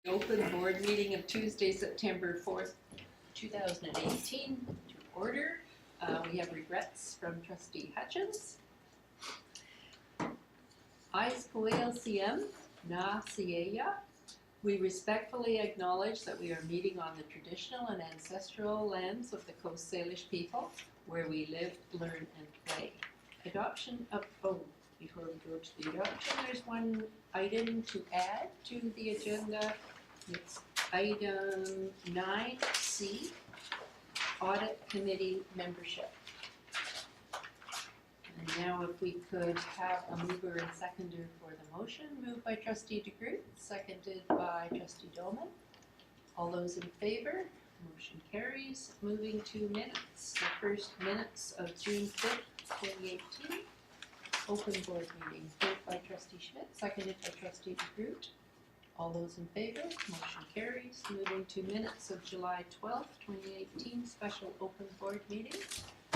Open board meeting of Tuesday, September 4th, 2018 to order. We have regrets from Trustee Hutchins. Ais Coelcm, Na Sieya. We respectfully acknowledge that we are meeting on the traditional and ancestral lands of the Coast Salish people, where we live, learn, and play. Adoption of, before we go to the adoption, there's one item to add to the agenda. It's item 9C, Audit Committee Membership. And now if we could have a mover and seconder for the motion. Moved by Trustee DeGroot, seconded by Trustee Dolman. All those in favor? Motion carries. Moving to minutes. The first minutes of June 5th, 2018. Open board meeting. Moved by Trustee Schmidt, seconded by Trustee DeGroot. All those in favor? Motion carries. Moving to minutes of July 12th, 2018, special open board meeting.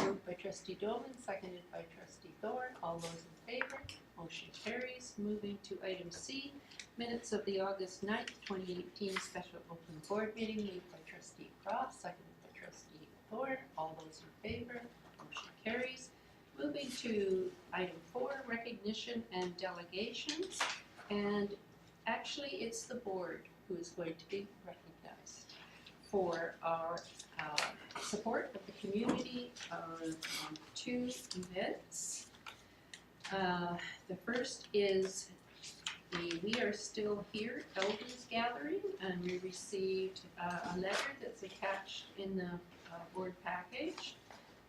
Moved by Trustee Dolman, seconded by Trustee Thorne. All those in favor? Motion carries. Moving to item C, minutes of the August 9th, 2018, special open board meeting. Moved by Trustee Cross, seconded by Trustee Thorne. All those in favor? Motion carries. Moving to item 4, recognition and delegations. And actually, it's the board who is going to be recognized for our support of the community on 2 events. The first is the We Are Still Here Elders Gathering, and we received a letter that's attached in the board package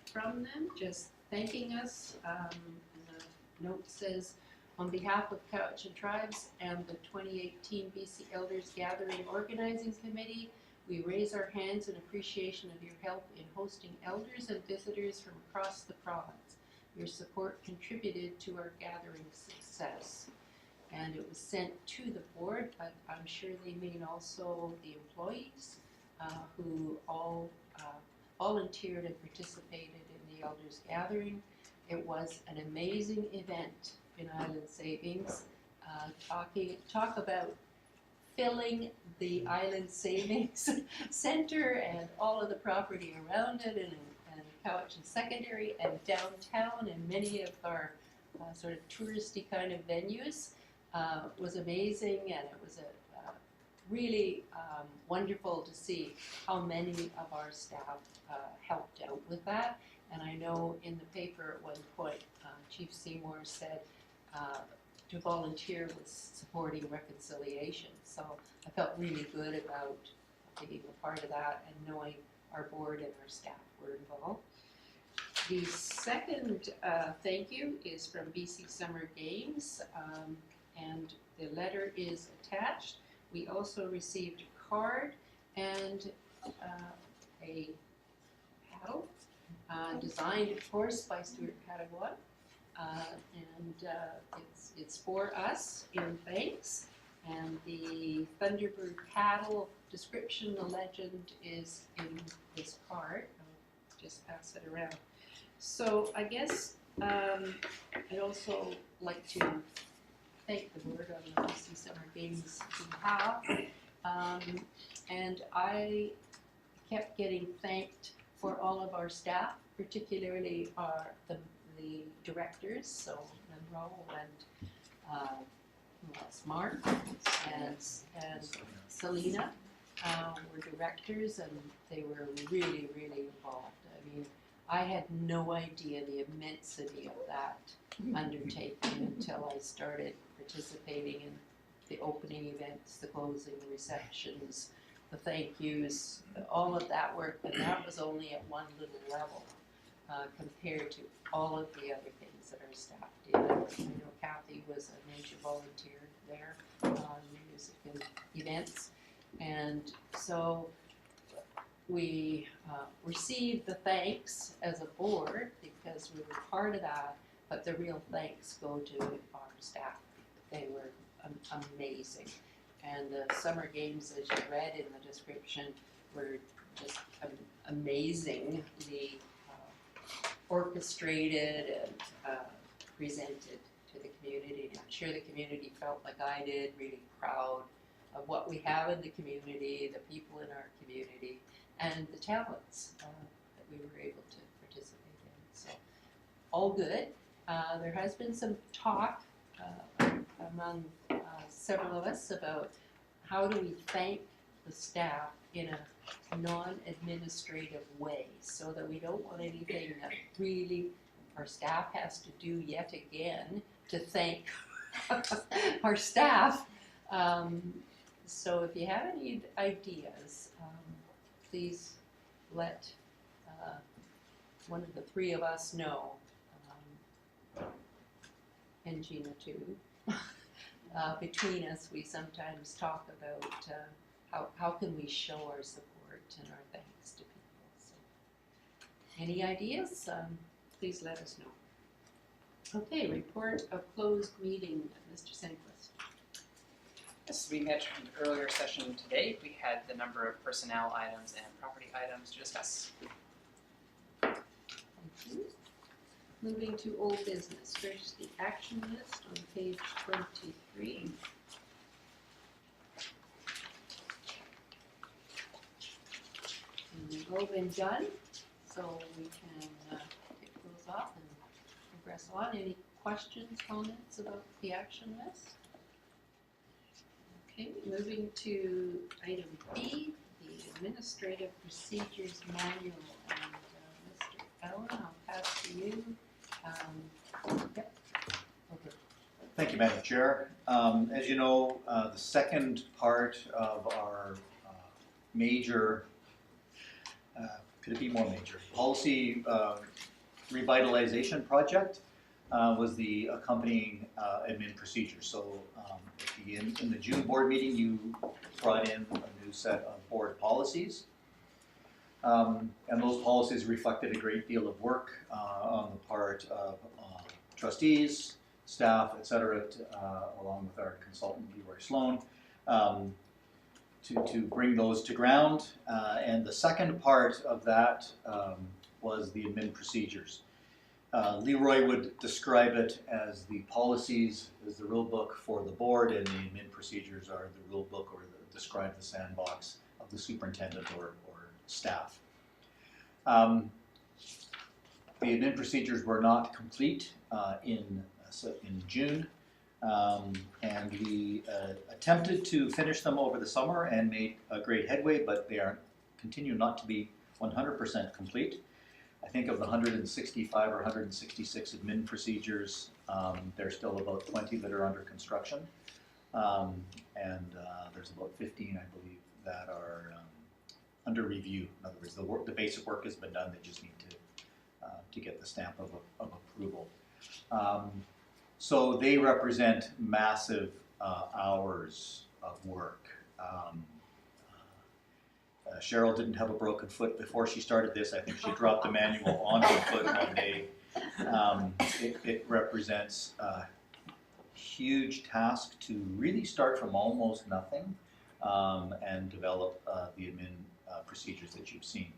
from them, just thanking us. The note says, on behalf of Cowichan Tribes and the 2018 BC Elders Gathering Organizing Committee, we raise our hands in appreciation of your help in hosting elders and visitors from across the province. Your support contributed to our gathering success. And it was sent to the board, but I'm sure they mean also the employees who all volunteered and participated in the Elders Gathering. It was an amazing event in Island Savings. Talk about filling the Island Savings Center and all of the property around it, and Cowichan Secondary and downtown, and many of our sort of touristy kind of venues. Was amazing, and it was really wonderful to see how many of our staff helped out with that. And I know in the paper at one point, Chief Seymour said to volunteer was supporting reconciliation. So I felt really good about being a part of that and knowing our board and our staff were involved. The second thank you is from BC Summer Games, and the letter is attached. We also received a card and a paddle, designed, of course, by Stuart Padawan. And it's for us in thanks. And the Thunderbird paddle description, the legend, is in this card. I'll just pass it around. So I guess I'd also like to thank the board on the BC Summer Games behalf. And I kept getting thanked for all of our staff, particularly the directors, so Monroe and Mark and Selena were directors, and they were really, really involved. I mean, I had no idea the immensity of that undertaking until I started participating in the opening events, the closing, the receptions, the thank yous, all of that work, and that was only at one little level compared to all of the other things that our staff did. I know Kathy was a major volunteer there on music and events, and so we received the thanks as a board because we were part of that, but the real thanks go to our staff. They were amazing. And the summer games, as you read in the description, were just amazingly orchestrated and presented to the community. I'm sure the community felt like I did, really proud of what we have in the community, the people in our community, and the talents that we were able to participate in. So, all good. There has been some talk among several of us about how do we thank the staff in a non-administrative way, so that we don't want anything that really our staff has to do yet again to thank our staff. So if you have any ideas, please let one of the three of us know, and Gina too. Between us, we sometimes talk about how can we show our support and our thanks to people. So, any ideas? Please let us know. Okay, report of closed meeting, Mr. Senquist. As we mentioned earlier session today, we had the number of personnel items and property items to discuss. Thank you. Moving to old business, first the action list on page 23. And they've all been done, so we can pick those off and progress on. Any questions, comments about the action list? Okay, moving to item B, the Administrative Procedures Manual. And Mr. Allen, I'll pass to you. Yep. Okay. Thank you, Madam Chair. As you know, the second part of our major, could it be more major, policy revitalization project was the accompanying admin procedure. So in the June board meeting, you brought in a new set of board policies. And those policies reflected a great deal of work on the part of trustees, staff, et cetera, along with our consultant, Leroy Sloan, to bring those to ground. And the second part of that was the admin procedures. Leroy would describe it as the policies is the rule book for the board, and the admin procedures are the rule book, or describe the sandbox of the superintendent or staff. The admin procedures were not complete in June, and we attempted to finish them over the summer and made a great headway, but they continue not to be 100% complete. I think of the 165 or 166 admin procedures, there's still about 20 that are under construction, and there's about 15, I believe, that are under review. In other words, the basic work has been done. They just need to get the stamp of approval. So they represent massive hours of work. Cheryl didn't have a broken foot before she started this. I think she dropped the manual on her foot one day. It represents a huge task to really start from almost nothing and develop the admin procedures that you've seen.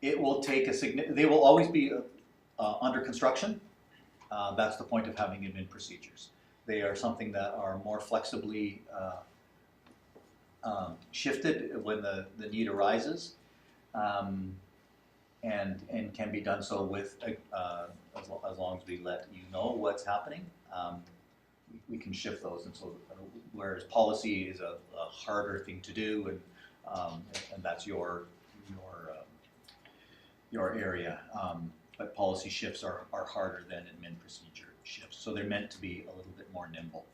It will take they will always be under construction. That's the point of having admin procedures. They are something that are more flexibly shifted when the need arises, and can be done so with as long as we let you know what's happening. We can shift those, and so whereas policy is a harder thing to do, and that's your area, but policy shifts are harder than admin procedure shifts, so they're meant to be a little bit more nimble.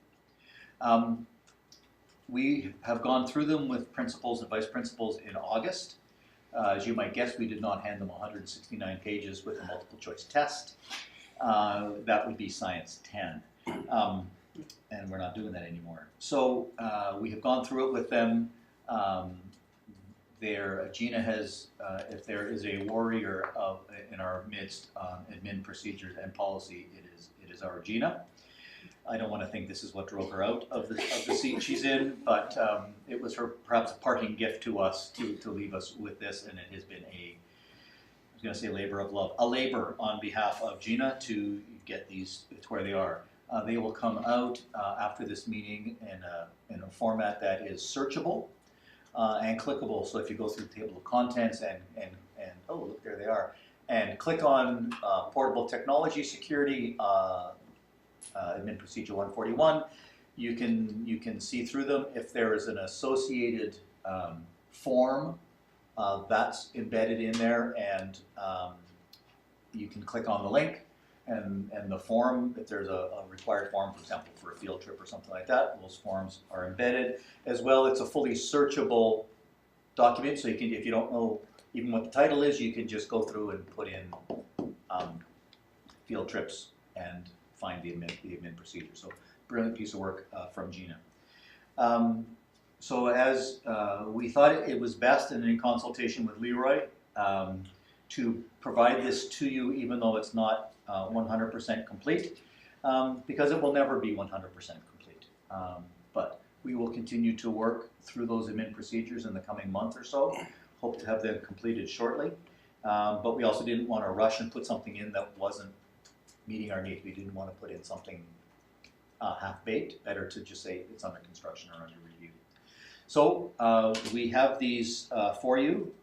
We have gone through them with principals and vice principals in August. As you might guess, we did not hand them 169 pages with a multiple choice test. That would be Science 10. And we're not doing that anymore. So we have gone through it with them. Gina has, if there is a warrior in our midst on admin procedures and policy, it is our Gina. I don't want to think this is what drove her out of the seat she's in, but it was her perhaps a parting gift to us to leave us with this, and it has been I was going to say labor of love, a labor on behalf of Gina to get these to where they are. They will come out after this meeting in a format that is searchable and clickable. So if you go through the table of contents and oh, look, there they are, and click on portable technology security, admin procedure 141, you can see through them. If there is an associated form that's embedded in there, and you can click on the link, and the form, if there's a required form, for example, for a field trip or something like that, those forms are embedded. As well, it's a fully searchable document, so you can, if you don't know even what the title is, you can just go through and put in field trips and find the admin procedure. So brilliant piece of work from Gina. So as we thought it was best, and in consultation with Leroy, to provide this to you even though it's not 100% complete, because it will never be 100% complete. But we will continue to work through those admin procedures in the coming month or so. Hope to have them completed shortly. But we also didn't want to rush and put something in that wasn't meeting our needs. We didn't want to put in something half-baked. Better to just say it's under construction or under review. So we have these for you,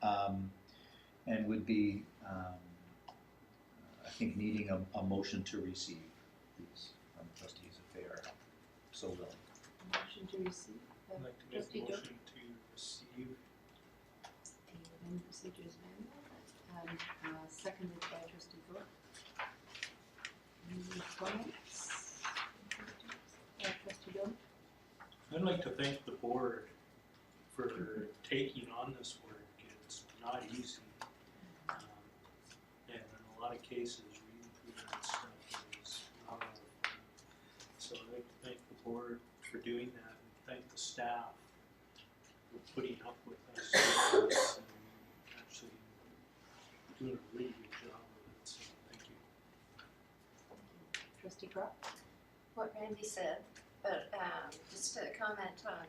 and would be, I think, needing a motion to receive these from trustees if they are so willing. Motion to receive. I'd like to make Trustee a Doak. motion to receive. Admin procedures manual, and seconded by trustee Dorff. Any comments? Trustee Dorff? I'd like to thank the board for taking on this work. It's not easy. And in a lot of cases, reading through that stuff is not a lot of fun. So I'd like to thank the board for doing that, and thank the staff for putting up with us and actually doing a really good job with it. So thank you. Trustee Croft? What Randy said, but just to comment on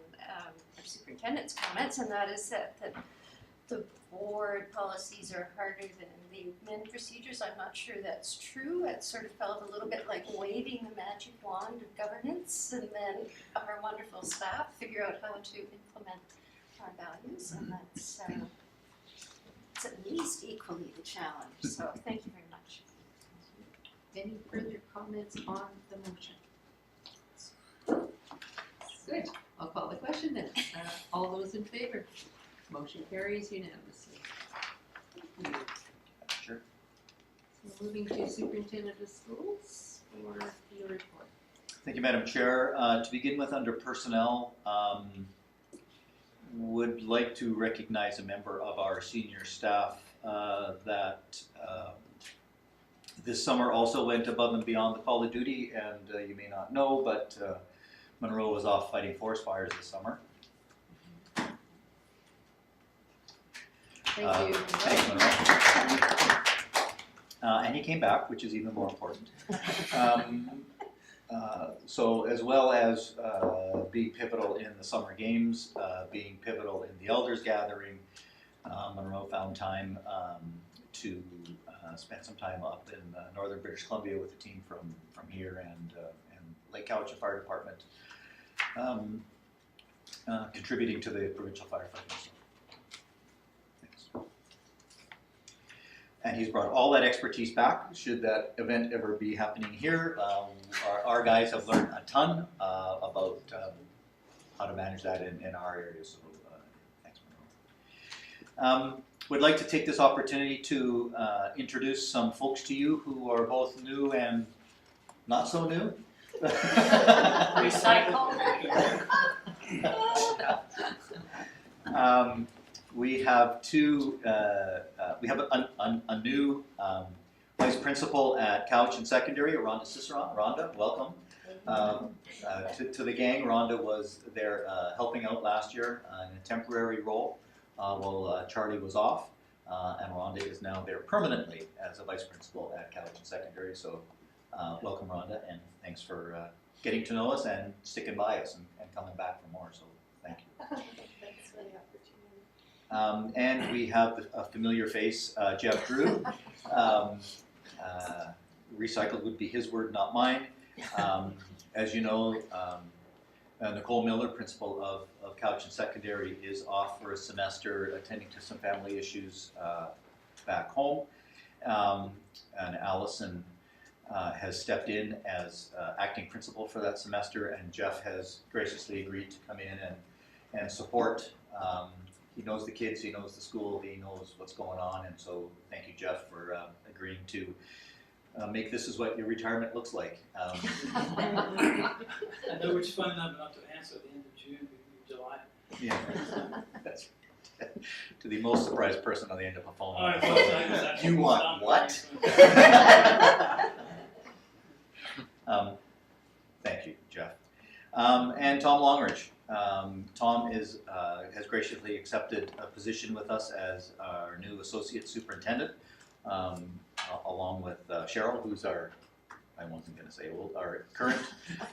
the superintendent's comments, and that is that the board policies are harder than the admin procedures. I'm not sure that's true. It sort of felt a little bit like waving the magic wand of governance, and then our wonderful staff figure out how to implement our values, and that's it's at least equally the challenge. So thank you very much. Any further comments on the motion? Good, I'll call the question then. All those in favor? Motion carries unanimously. Thank you. Sure. So moving to superintendent of schools for your report. Thank you, Madam Chair. To begin with, under personnel, would like to recognize a member of our senior staff that this summer also went above and beyond the call of duty, and you may not know, but Monroe was off fighting forest fires this summer. Thank you. Thanks, Monroe. And he came back, which is even more important. So as well as being pivotal in the summer games, being pivotal in the elders gathering, Monroe found time to spend some time up in northern British Columbia with the team from here and Lake Cowichan Fire Department, contributing to the provincial firefighting. Thanks. And he's brought all that expertise back should that event ever be happening here. Our guys have learned a ton about how to manage that in our area, so thanks, Monroe. Would like to take this opportunity to introduce some folks to you who are both new and not so new. Recycle. We have we have a new vice principal at Cowichan Secondary, Rhonda Ciceron. Rhonda, welcome to the gang. Rhonda was there helping out last year in a temporary role while Charlie was off, and Rhonda is now there permanently as a vice principal at Cowichan Secondary. So welcome, Rhonda, and thanks for getting to know us and sticking by us and coming back for more. So thank you. Thanks for the opportunity. And we have a familiar face, Jeff Drew. Recycled would be his word, not mine. As you know, Nicole Miller, principal of Cowichan Secondary, is off for a semester attending to some family issues back home. And Allison has stepped in as acting principal for that semester, and Jeff has graciously agreed to come in and support. He knows the kids, he knows the school, he knows what's going on, and so thank you, Jeff, for agreeing to make this is what your retirement looks like. I know which phone number not to answer at the end of June, July. Yeah, that's to the most surprised person on the end of a phone. Oh, I thought that was You want actually what? something. Thank you, Jeff. And Tom Longridge. Tom has graciously accepted a position with us as our new associate superintendent, along with Cheryl, who's our, I wasn't going to say old, our current,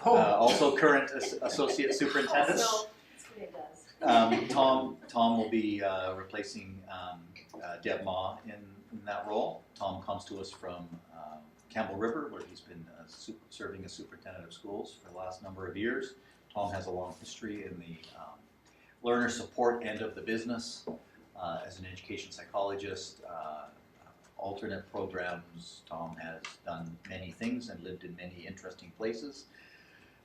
also current associate superintendent. So, that's what it does. Tom will be replacing Deb Ma in that role. Tom comes to us from Campbell River, where he's been serving as superintendent of schools for the last number of years. Tom has a long history in the learner support end of the business as an education psychologist, alternate programs. Tom has done many things and lived in many interesting places,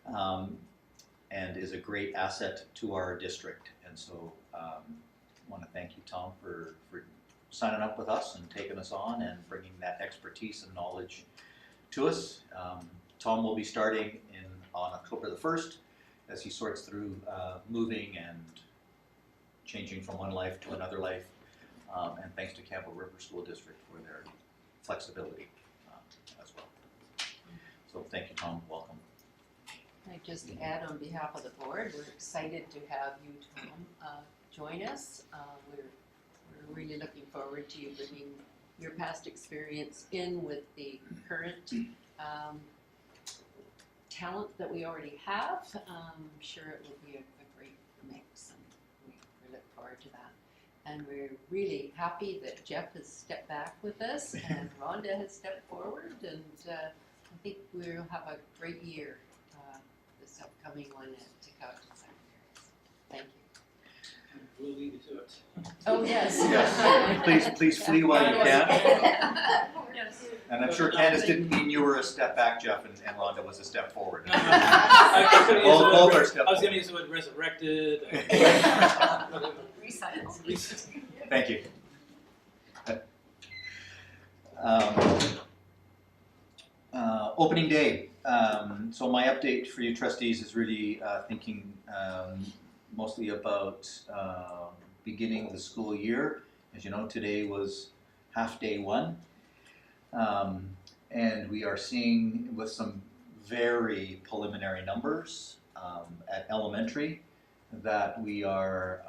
and is a great asset to our district. And so I want to thank you, Tom, for signing up with us and taking us on and bringing that expertise and knowledge to us. Tom will be starting on October the 1st as he sorts through moving and changing from one life to another life. And thanks to Campbell River School District for their flexibility as well. So thank you, Tom. Welcome. I just add on behalf of the board, we're excited to have you, Tom, join us. We're really looking forward to you bringing your past experience in with the current talent that we already have. I'm sure it will be a great mix, and we look forward to that. And we're really happy that Jeff has stepped back with us and Rhonda has stepped forward, and I think we'll have a great year this upcoming one at Cowichan Secondary. Thank you. We'll leave you to it. Oh, yes. Yes. Please flee while you can. Yes. And I'm sure Candace didn't mean you were a step back, Jeff, and Rhonda was a step forward. No, I could've used the word- Both are step I was going forward. to use the word resurrected. Recycle. Thank you. Opening day. So my update for you trustees is really thinking mostly about beginning the school year. As you know, today was half day one. And we are seeing with some very preliminary numbers at elementary that we are,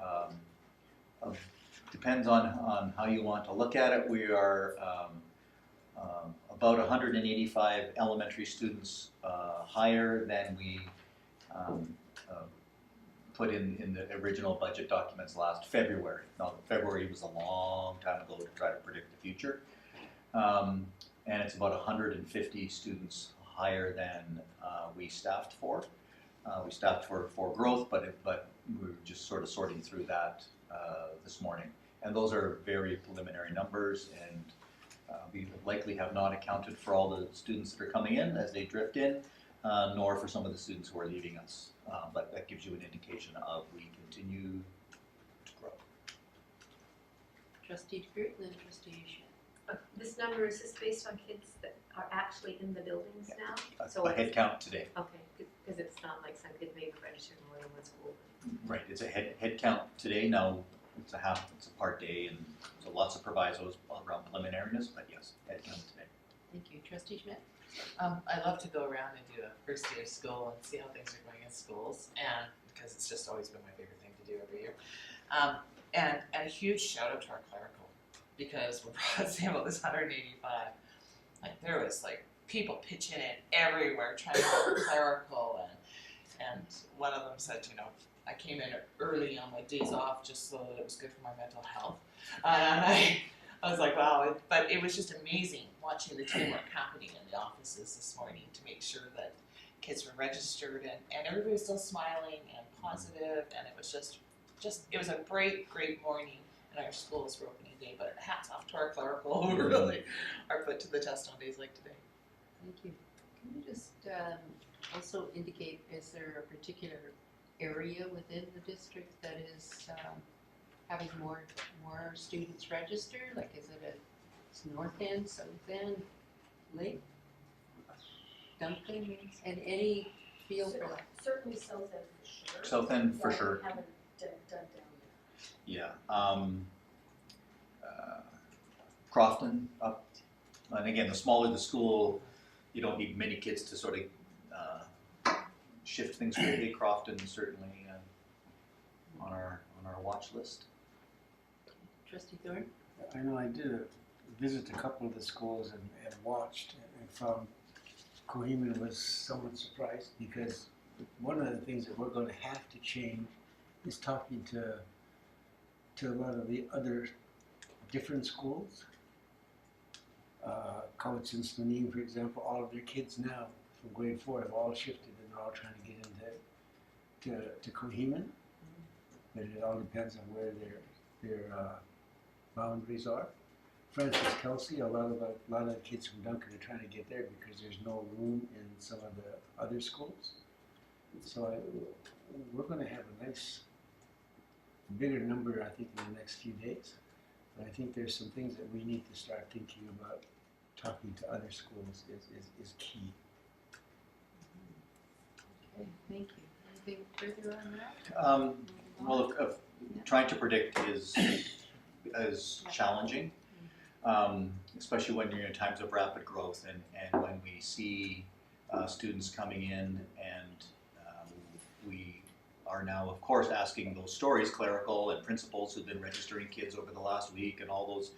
depends on how you want to look at it, we are about 185 elementary students higher than we put in the original budget documents last February. Now, February was a long time ago to try to predict the future. And it's about 150 students higher than we staffed for. We staffed for growth, but we were just sort of sorting through that this morning. And those are very preliminary numbers, and we likely have not accounted for all the students that are coming in as they drift in, nor for some of the students who are leaving us. But that gives you an indication of we continue to grow. Trustee DeGroot and then Trustee Schmidt. This number, is this based on kids that are actually in the buildings now? That's So a head count today. Okay, because it's not like some kids may be registered in more than one school. Right, it's a head count today. Now, it's a part day, and so lots of provisos around preliminariness, but yes, head count today. Thank you. Trustee Schmidt? I love to go around and do a first day of school and see how things are going in schools, and because it's just always been my favorite thing to do every year. And a huge shout out to our clerical, because when Rod was saying about this 185, like there was like people pitching in everywhere trying to go clerical, and one of them said, you know, I came in early on my days off just so that it was good for my mental health, and I was like, wow, but it was just amazing watching the teamwork happening in the offices this morning to make sure that kids were registered, and everybody was still smiling and positive, and it was just it was a great morning in our schools for opening day. But hats off to our clerical who really are put to the test on days like today. Thank you. Can you just also indicate, is there a particular area within the district that is having more students register? Like, is it it's North End, South End, Lake, Duncan, and any feel for that? Certainly South End for sure. South End for Yeah, sure. I haven't done down there. Yeah. Crofton up, and again, the smaller the school, you don't need many kids to sort of shift things quickly. Crofton is certainly on our watch list. Trustee Thorne? I know I did visit a couple of the schools and watched and found Coheman was somewhat surprised because one of the things that we're going to have to change is talking to a lot of the other different schools. College in Slanine, for example, all of their kids now from grade 4 have all shifted and they're all trying to get into Coheman. But it all depends on where their boundaries are. Francis Kelsey, a lot of the kids from Duncan are trying to get there because there's no room in some of the other schools. So we're going to have a nice, bigger number, I think, in the next few days. But I think there's some things that we need to start thinking about. Talking to other schools is key. Okay, thank you. Anything further on that? Well, trying to predict is challenging, especially when you're in times of rapid growth and when we see students coming in and we are now, of course, asking those stories, clerical and principals who've been registering kids over the last week and all those,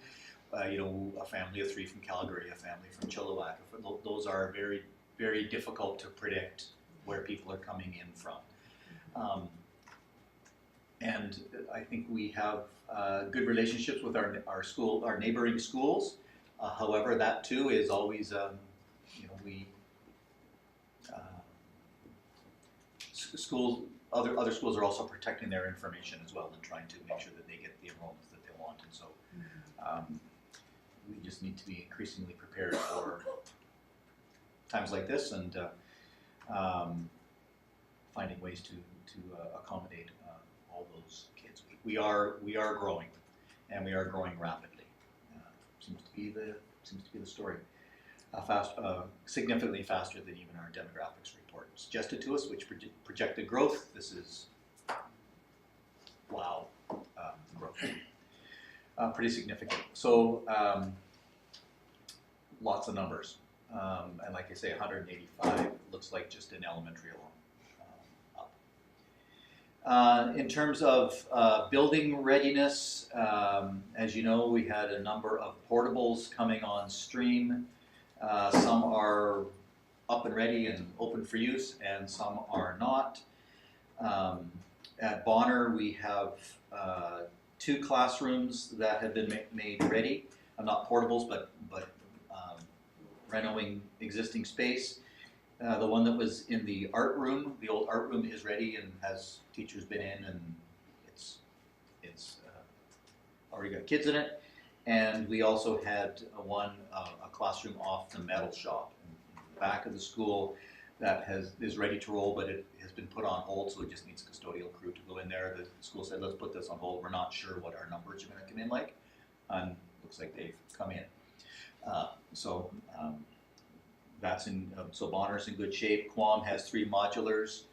a family of 3 from Calgary, a family from Chilliwack. Those are very, very difficult to predict where people are coming in from. And I think we have good relationships with our neighboring schools. However, that too is always, other schools are also protecting their information as well and trying to make sure that they get the enrollments that they want. And so we just need to be increasingly prepared for times like this and finding ways to accommodate all those kids. We are growing, and we are growing rapidly. Seems to be the story. Significantly faster than even our demographics report suggested to us, which projected growth. This is wow, growth, pretty significant. So lots of numbers, and like I say, 185 looks like just in elementary alone. In terms of building readiness, as you know, we had a number of portables coming on stream. Some are up and ready and open for use, and some are not. At Bonner, we have 2 classrooms that have been made ready. Not portables, but renovating existing space. The one that was in the art room, the old art room, is ready and has teachers been in, and it's already got kids in it. And we also had a classroom off the metal shop in the back of the school that is ready to roll, but it has been put on hold, so it just needs a custodial crew to go in there. The school said, let's put this on hold. We're not sure what our numbers are going to come in like, and looks like they've come in. So Bonner's in good shape. Quam has 3 modulars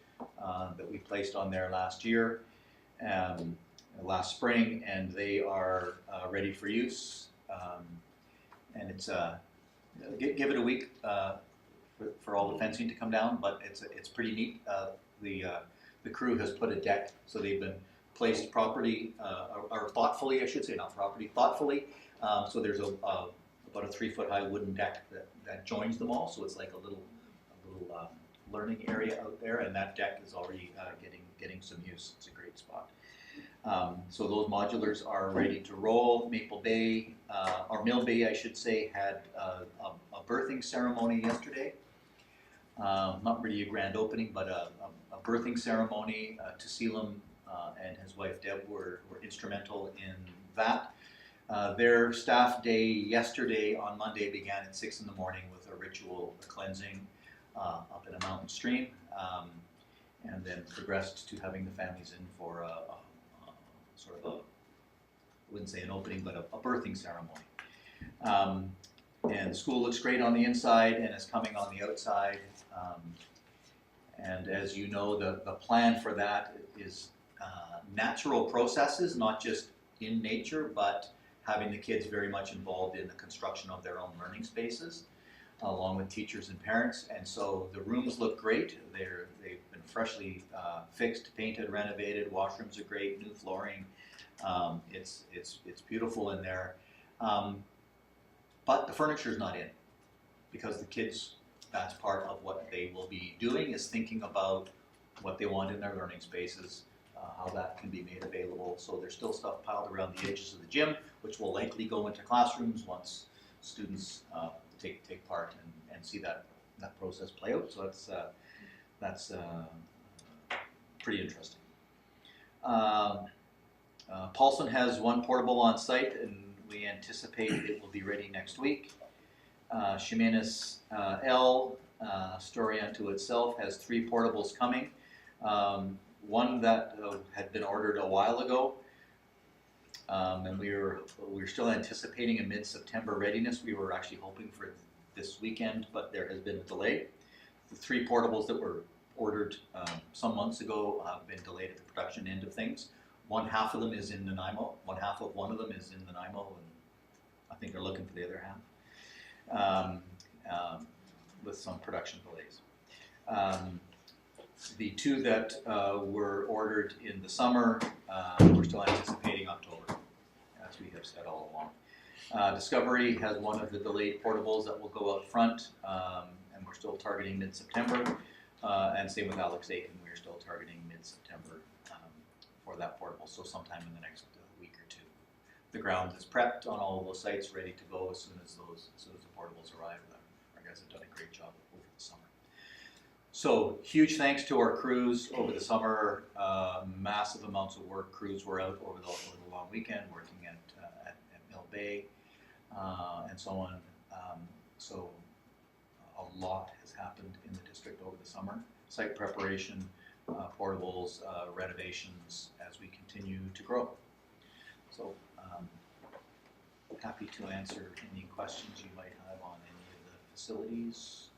that we placed on there last year, last spring, and they are ready for use. And it's give it a week for all the fencing to come down, but it's pretty neat. The crew has put a deck, so they've been placed properly or thoughtfully, I should say, not property, thoughtfully. So there's about a 3-foot high wooden deck that joins them all. So it's like a little learning area out there, and that deck is already getting some use. It's a great spot. So those modulars are ready to roll. Maple Bay, or Mill Bay, I should say, had a birthing ceremony yesterday. not really a grand opening, but a birthing ceremony. Taseelam and his wife Deb were instrumental in that. Their staff day yesterday on Monday began at 6 in the morning with a ritual cleansing up in a mountain stream, and then progressed to having the families in for a sort of I wouldn't say an opening, but a birthing ceremony. And the school looks great on the inside and is coming on the outside. And as you know, the plan for that is natural processes, not just in nature, but having the kids very much involved in the construction of their own learning spaces, along with teachers and parents. And so the rooms look great. They've been freshly fixed, painted, renovated. Washrooms are great, new flooring. It's beautiful in there. But the furniture's not in, because the kids, that's part of what they will be doing, is thinking about what they want in their learning spaces, how that can be made available. So there's still stuff piled around the edges of the gym, which will likely go into classrooms once students take part and see that process play out. So that's pretty interesting. Paulson has one portable on site, and we anticipate it will be ready next week. Ximenes L, story unto itself, has 3 portables coming. One that had been ordered a while ago, and we're still anticipating a mid-September readiness. We were actually hoping for this weekend, but there has been a delay. The 3 portables that were ordered some months ago have been delayed at the production end of things. One half of them is in Nanaimo. One half of one of them is in Nanaimo, and I think they're looking for the other half, with some production delays. The 2 that were ordered in the summer, we're still anticipating October, as we have said all along. Discovery has one of the delayed portables that will go out front, and we're still targeting mid-September. And same with Alex Aiken, we're still targeting mid-September for that portable, so sometime in the next week or 2. The ground is prepped on all of those sites, ready to go as soon as the portables arrive. Our guys have done a great job over the summer. So huge thanks to our crews over the summer. Massive amounts of work. Crews were out over the long weekend working at Mill Bay and so on. So a lot has happened in the district over the summer. Site preparation, portables, renovations as we continue to grow. So happy to answer any questions you might have on any of the facilities.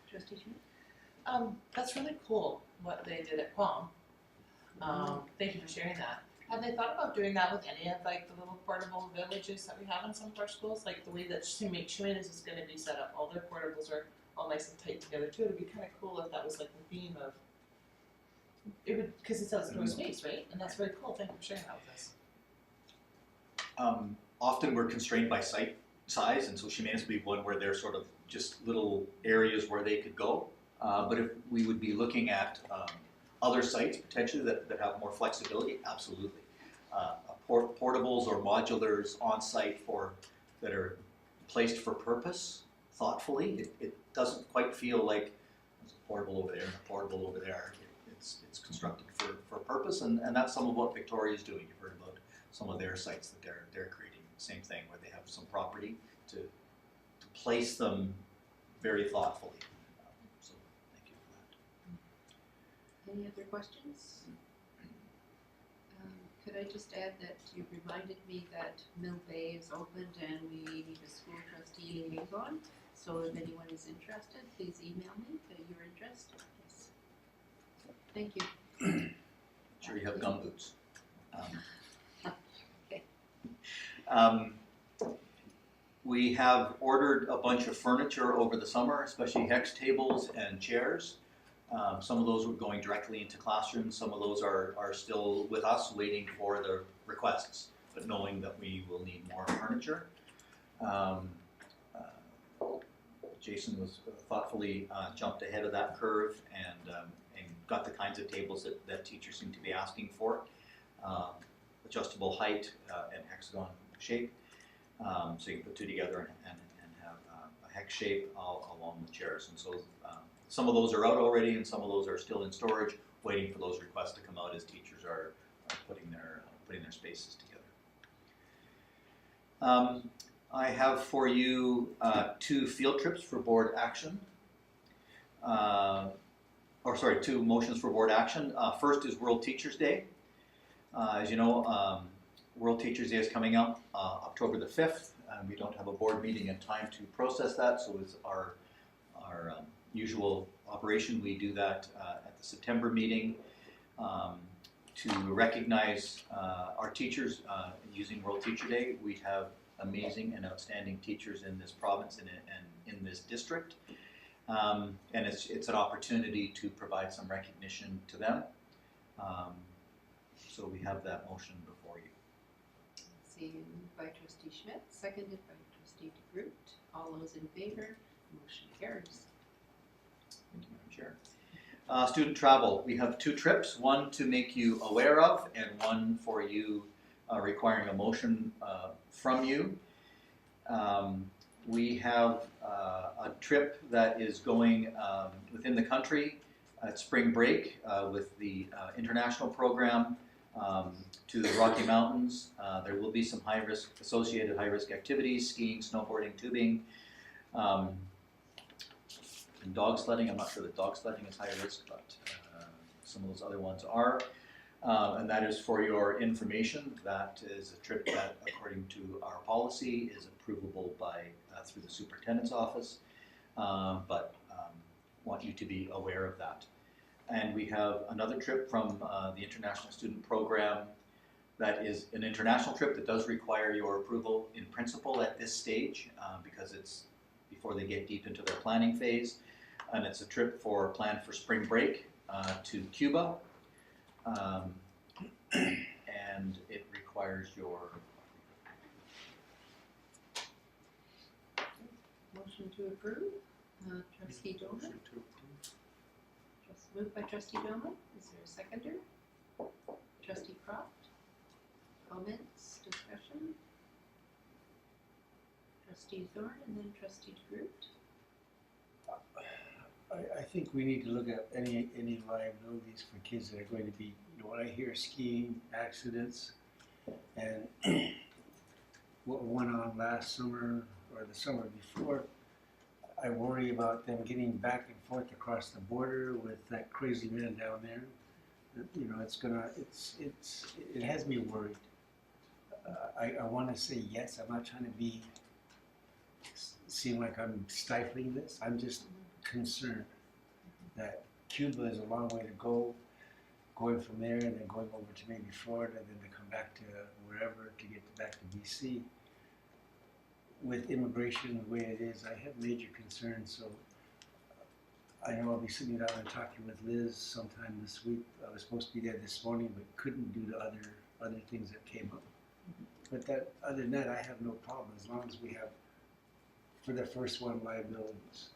Trustee Schmidt? That's really cool what they did at Quam. Thank you for sharing that. Have they thought about doing that with any of like the little portable villages that we have in some of our schools? Like the way that Ximenes is going to be set up, all their portables are all nice and tight together too. It would be kind of cool if that was like the theme of it would, because it's outdoor space, right? And that's very cool. Thank you for sharing that with us. Often we're constrained by site size, and so Ximenes would be one where there's sort of just little areas where they could go. But if we would be looking at other sites potentially that have more flexibility, absolutely. Portables or modulars on site that are placed for purpose thoughtfully. It doesn't quite feel like there's a portable over there and a portable over there. It's constructed for purpose, and that's some of what Victoria is doing. You've heard about some of their sites that they're creating. Same thing, where they have some property to place them very thoughtfully. So thank you for that. Any other questions? Could I just add that you reminded me that Mill Bay is opened and we need a school trustee liaison. So if anyone is interested, please email me that you're interested. Yes. Thank you. Sure, you have gumboots. Okay. We have ordered a bunch of furniture over the summer, especially hex tables and chairs. Some of those were going directly into classrooms. Some of those are still with us waiting for the requests, but knowing that we will need more furniture. Jason was thoughtfully jumped ahead of that curve and got the kinds of tables that teachers seem to be asking for. Adjustable height and hexagon shape. So you can put 2 together and have a hex shape along with chairs. And so some of those are out already and some of those are still in storage, waiting for those requests to come out as teachers are putting their spaces together. I have for you 2 field trips for board action. 2 motions for board action. First is World Teachers Day. As you know, World Teachers Day is coming up October the 5th. We don't have a board meeting in time to process that, so it's our usual operation. We do that at the September meeting to recognize our teachers using World Teacher Day. We have amazing and outstanding teachers in this province and in this district. And it's an opportunity to provide some recognition to them. So we have that motion before you. See, moved by trustee Schmidt, seconded by trustee DeGroot. All those in favor, motion carries. Thank you, Madam Chair. Student travel, we have 2 trips, one to make you aware of and one for you requiring a motion from you. We have a trip that is going within the country at spring break with the international program to the Rocky Mountains. There will be some associated high-risk activities, skiing, snowboarding, tubing, and dog sledding. I'm not sure that dog sledding is high risk, but some of those other ones are. And that is for your information. That is a trip that, according to our policy, is approvable by through the superintendent's office, but want you to be aware of that. And we have another trip from the International Student Program that is an international trip that does require your approval in principle at this stage because it's before they get deep into their planning phase. And it's a trip planned for spring break to Cuba. And it requires your Motion to approve, trustee Doman. Motion to approve. Moved by trustee Doman. Is there a seconder? Trustee Croft. Comments, discussion? Trustee Thorne and then trustee DeGroot. I think we need to look at any liabilities for kids that are going to be, when I hear skiing accidents and what went on last summer or the summer before, I worry about them getting back and forth across the border with that crazy man down there. It has me worried. I want to say yes. I'm not trying to seem like I'm stifling this. I'm just concerned that Cuba is a long way to go, going from there and then going over to maybe Florida, then to come back to wherever to get back to BC. With immigration the way it is, I have major concerns. So I know I'll be sitting down and talking with Liz sometime this week. I was supposed to be there this morning, but couldn't due to other things that came up. But other than that, I have no problem as long as we have, for the first one, liabilities.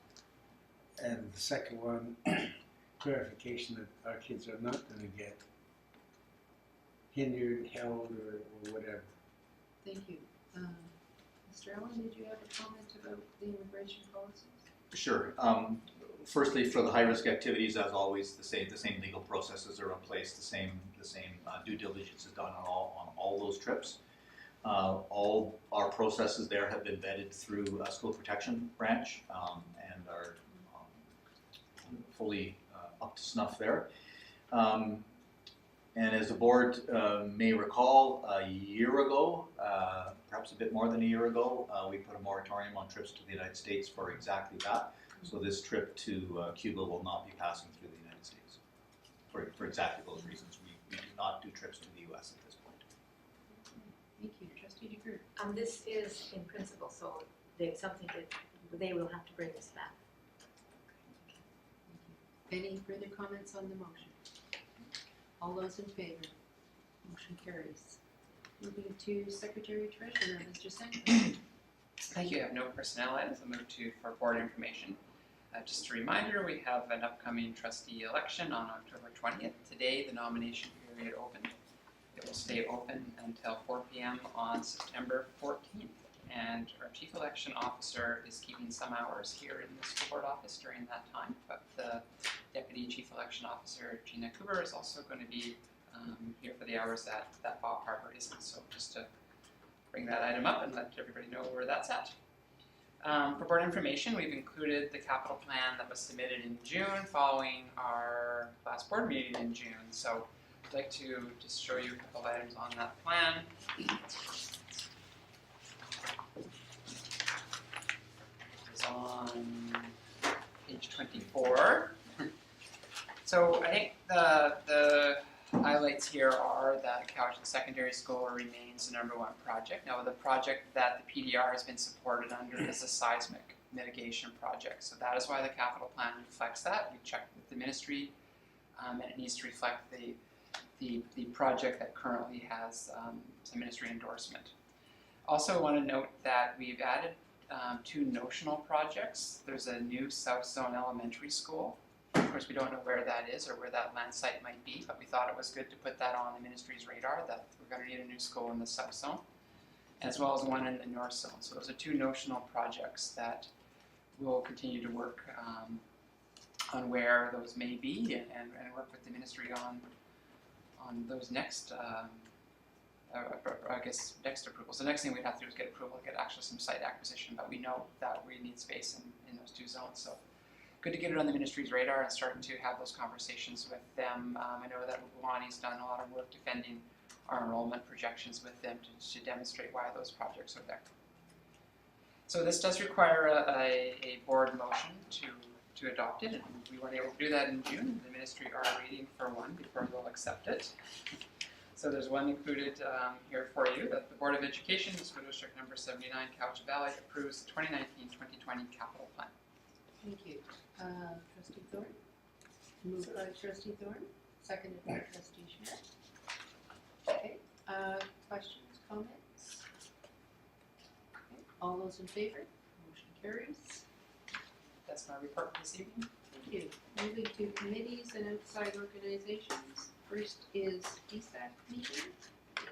And the second one, clarification that our kids are not going to get hindered, held, or whatever. Thank you. Mr. Allen, did you have a comment about the immigration policies? Sure. Firstly, for the high-risk activities, as always, the same legal processes are in place. The same due diligence is done on all those trips. All our processes there have been vetted through a school protection branch and are fully up to snuff there. And as the board may recall, a year ago, perhaps a bit more than a year ago, we put a moratorium on trips to the United States for exactly that. So this trip to Cuba will not be passing through the United States for exactly those reasons. We do not do trips to the U.S. at this point. Thank you. Trustee DeGroot. This is in principle, so there's something that they will have to bring us back. Any further comments on the motion? All those in favor? Motion carries. Moving to Secretary Treasurer, Mr. Sangster. Thank you. I have no personnel items. I'll move for board information. Just a reminder, we have an upcoming trustee election on October 20th. Today, the nomination period opened. It will stay open until 4 p.m. on September 14th. and our chief election officer is keeping some hours here in the school board office during that time, but the deputy chief election officer, Gina Cooper, is also going to be here for the hours that Bob Harper isn't. So just to bring that item up and let everybody know where that's at. For board information, we've included the capital plan that was submitted in June following our last board meeting in June. So I'd like to just show you a couple of items on that plan. It's on page 24. So I think the highlights here are that Cowichan Secondary School remains the #1 project. Now, the project that the PDR has been supported under is a seismic mitigation project. So that is why the capital plan reflects that. We checked with the ministry, and it needs to reflect the project that currently has some ministry endorsement. Also, I want to note that we've added 2 notional projects. There's a new South Zone Elementary School. Of course, we don't know where that is or where that land site might be, but we thought it was good to put that on the ministry's radar, that we're going to need a new school in the South Zone, as well as one in the North Zone. So those are 2 notional projects that we'll continue to work on where those may be, and work with the ministry on those next, next approvals. The next thing we'd have to do is get approval to get actually some site acquisition, but we know that we need space in those 2 zones. So good to get it on the ministry's radar and starting to have those conversations with them. I know that Wani's done a lot of work defending our enrollment projections with them to demonstrate why those projects are there. So this does require a board motion to adopt it, and we weren't able to do that in June. The ministry are waiting for one before they'll accept it. So there's one included here for you, that the Board of Education, School District number 79, Cowichan Valley, approves the 2019-2020 capital plan. Thank you. Trustee Thorne? Moved by Trustee Thorne, seconded by Trustee Schmidt. Okay, questions, comments? Okay. All those in favor? Motion carries. That's my report this evening. Thank you. Moving to committees and outside organizations. First is DSAC meeting.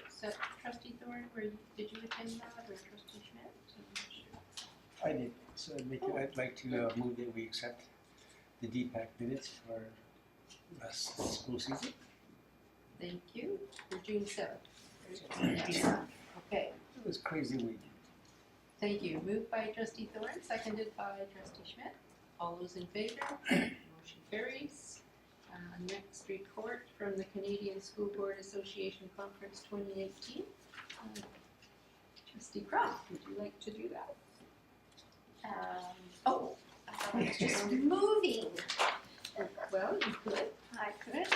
Except Trustee Thorne, did you attend that, or Trustee Schmidt? I'm not sure. I did, so I'd like to move that we accept the DPAC minutes for last school season. Thank you. For June 7th. Yeah. Okay. It was a crazy week. Thank you. Moved by Trustee Thorne, seconded by Trustee Schmidt. All those in favor? Motion carries. Next report from the Canadian School Board Association Conference 2018. Trustee Croft, would you like to do that? I thought it was just moving. Well, you could. I could.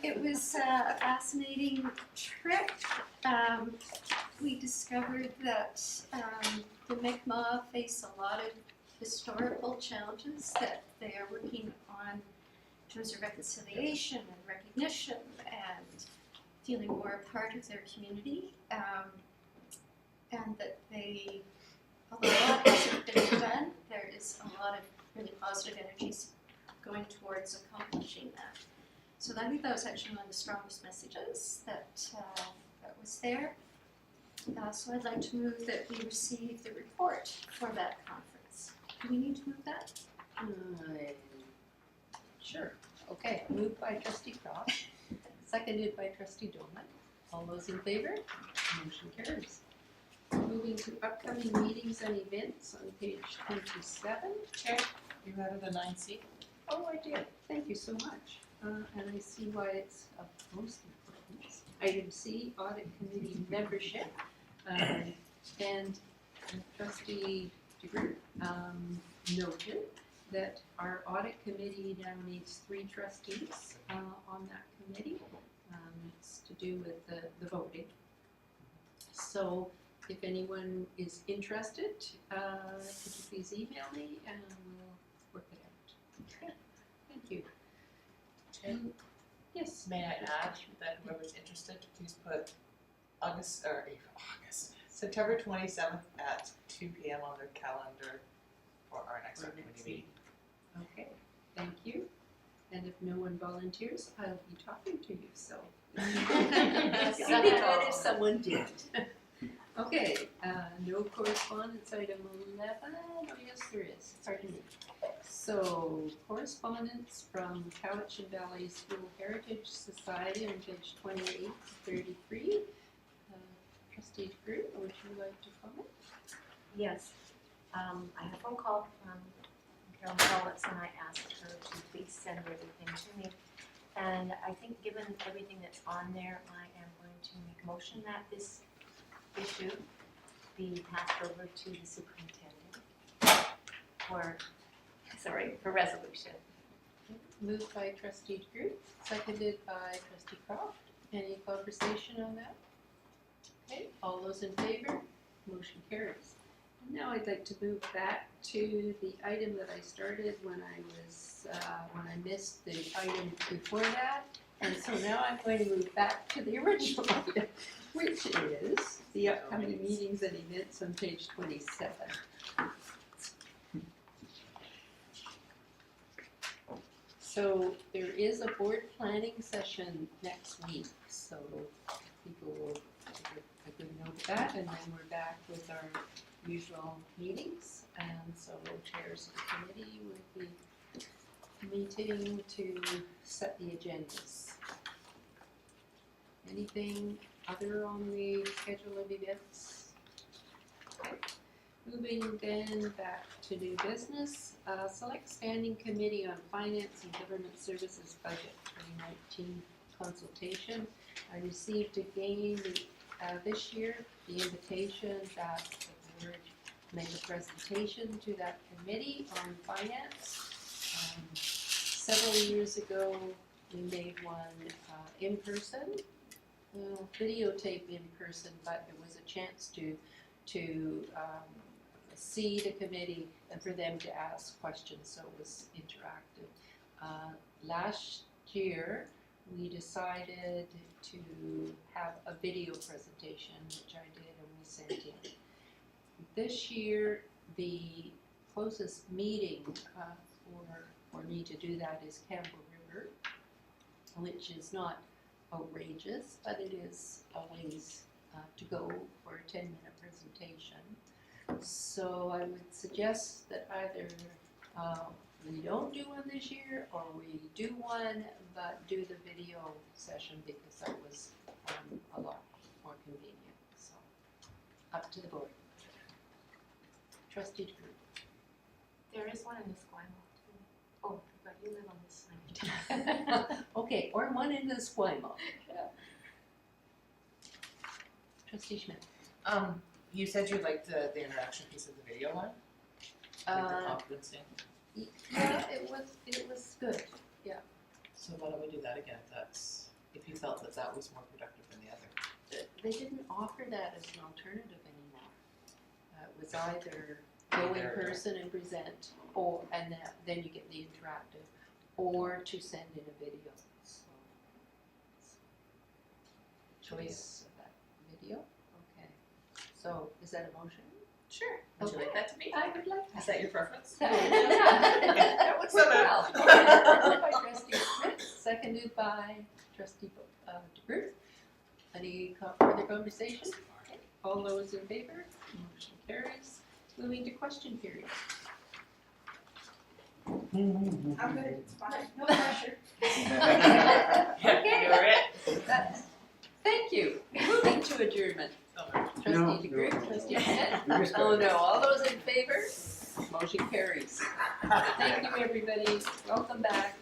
It was a fascinating trip. We discovered that the Mi'kmaq face a lot of historical challenges that they are working on in terms of reconciliation and recognition and feeling more a part of their community. And that they, although a lot hasn't been done, there is a lot of really positive energies going towards accomplishing that. So I think that was actually one of the strongest messages that was there. So I'd like to move that we receive the report for that conference. Do we need to move that? Sure. Okay. Moved by Trustee Croft, seconded by Trustee Dolman. All those in favor? Motion carries. Moving to upcoming meetings and events on page 27. Chair, you added a 9C. Oh, I did. Thank you so much. And I see why it's of most importance. Item C, Audit Committee membership. And Trustee DeGroot noted that our Audit Committee now needs 3 trustees on that committee. It's to do with the voting. So if anyone is interested, could you please email me and we'll work it out. Okay, thank you. Chair, Yes. may I add that whoever's interested, please put September 27th at 2 p.m. on their calendar for our next committee meeting. Okay, thank you. And if no one volunteers, I'll be talking to you, so. It'd be good if someone did. Okay, no correspondence, item 11, oh yes there is, pardon me. So, correspondence from Cowichan Valley School Heritage Society on page 28 to 33. Trustee DeGroot, would you like to comment? Yes, I had a phone call from Carolyn Collins and I asked her to please send everything to me. And I think given everything that's on there, I am going to make a motion that this issue be passed over to the superintendent for resolution. Moved by Trustee DeGroot, seconded by Trustee Croft. Any conversation on that? Okay, all those in favor? Motion carries. Now I'd like to move back to the item that I started when I missed the item before that. And so now I'm going to move back to the original item, which is the upcoming meetings and events on page 27. So there is a board planning session next week, so people will take a good note of that, and then we're back with our usual meetings, and so chairs of the committee will be meeting to set the agendas. Anything other on the schedule of events? Okay. Moving then back to new business, select standing committee on finance and government services budget 2019 consultation. I received again this year the invitation that the board make a presentation to that committee on finance. Several years ago, we made one in person, videotape in person, but it was a chance to see the committee and for them to ask questions, so it was interactive. Last year, we decided to have a video presentation, which I did and we sent in. This year, the closest meeting for me to do that is Campbell River, which is not outrageous, but it is a ways to go for a 10-minute presentation. So I would suggest that either we don't do one this year, or we do one, but do the video session because that was a lot more convenient. So up to the board. Trustee DeGroot. There is one in Esquimalt too. Oh, but you live on this side. Okay, or one in the Esquimalt. Trustee Schmidt. You said you liked the interaction piece of the video one? Like the conferencing? Yeah, it was good. So why don't we do that again if you felt that was more productive than the other? They didn't offer that as an alternative anymore. It was either go in person and present, or then you get the interactive, or to send in a video. So choice of that video. Okay. So is that a motion? Sure. Would you like that to be? I would like that. Is that your preference? That would work well. Moved by Trustee Smith, seconded by Trustee DeGroot. Any further conversation? Okay. All those in favor? Motion carries. Moving to question period. I'm good, it's fine, no pressure. Okay. You're it. Thank you. Moving to adjournment. Trustee No, DeGroot, no. Trustee Smith. You just Oh got it. no, all those in favor? Motion carries. Thank you, everybody. Welcome back.